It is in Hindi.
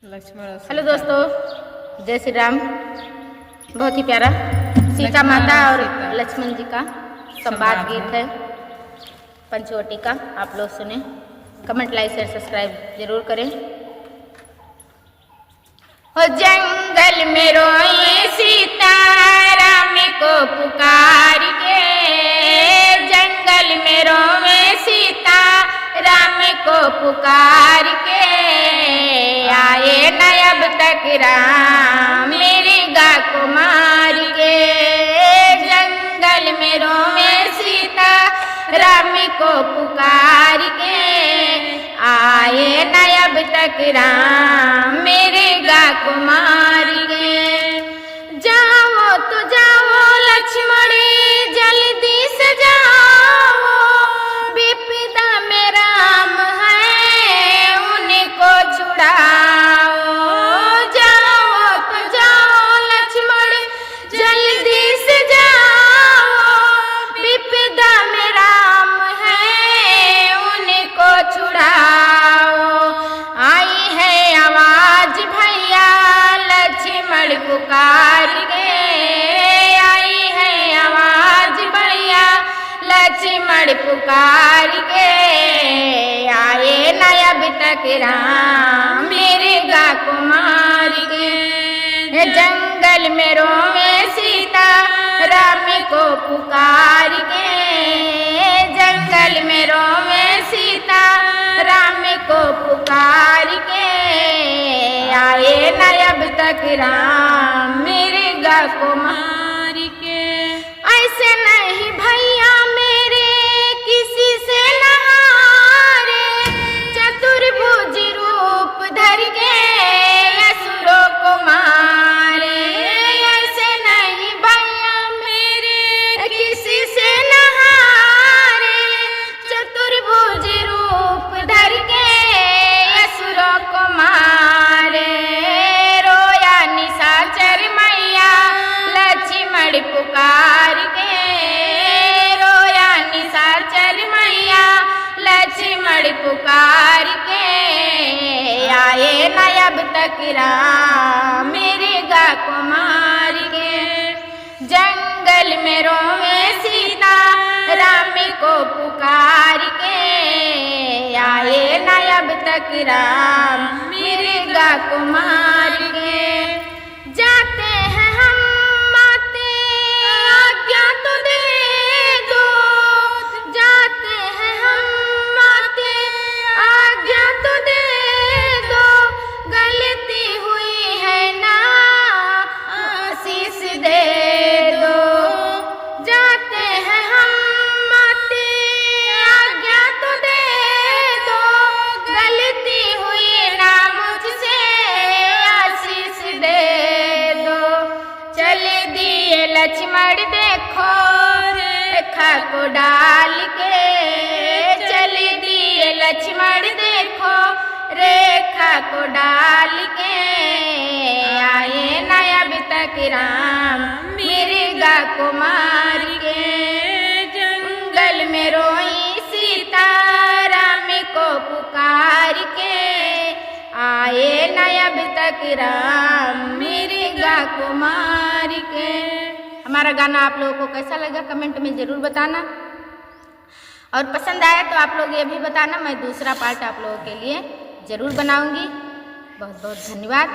लक्ष्मण। हेलो दोस्तों, जय श्री राम। बहुत ही प्यारा सीता माता और लक्ष्मण जी का संवाद गीत है पंचवटी का। आप लोग सुने, कमेंट, लाइक, शेयर, सब्सक्राइब जरूर करें। हो जंगल में रोई सीता राम को पुकार के, जंगल में रोए सीता राम को पुकार के, आए न अब तक राम मेरी गा को मार के। जंगल में रोए सीता राम को पुकार के, आए न अब तक राम मेरे गा को मार के। जाओ तो जाओ लक्ष्मण जल्दी से जाओ, विपदा में राम है उनको छुड़ाओ। जाओ तो जाओ लक्ष्मण जल्दी से जाओ, विपदा में राम है उनको छुड़ाओ। आई है आवाज भैया लक्ष्मण पुकार के, आई है आवाज भैया लक्ष्मण पुकार के, आए न अब तक राम मेरे गा को मार के। जंगल में रोए सीता राम को पुकार के, जंगल में रोए सीता राम को पुकार के, आए न अब तक राम मेरे गा को मार के। ऐसे नहीं भैया मेरे किसी से न हारे, चतुर्भुज रूप धर के असुरों को मारे। ऐसे नहीं भैया मेरे किसी से न हारे, चतुर्भुज रूप धर के असुरों को मारे। रोया निशाचर मैया लक्ष्मण पुकार के, रोया निशाचर मैया लक्ष्मण पुकार के, आए न अब तक राम मेरे गा को मार के। जंगल में रोए सीता राम को पुकार के, आए न अब तक राम मेरे गा को मार के। जाते हैं हम माते आज्ञा तो दे दो, जाते हैं हम माते आज्ञा तो दे दो, गलती हुई है ना आशीष दे दो। जाते हैं हम माते आज्ञा तो दे दो, गलती हुई ना मुझसे आशीष दे दो। चल दिए लक्ष्मण देखो रेखा को डाल के, चल दिए लक्ष्मण देखो रेखा को डाल के, आए न अब तक राम मेरे गा को मार के। जंगल में रोई सीता राम को पुकार के, आए न अब तक राम मेरे गा को मार के। हमारा गाना आप लोगों को कैसा लगा कमेंट में ज़रूर बताना, और पसंद आया तो आप लोग ये भी बताना, मैं दूसरा पार्ट आप लोगों के लिए ज़रूर बनाऊंगी। बहुत बहुत धन्यवाद।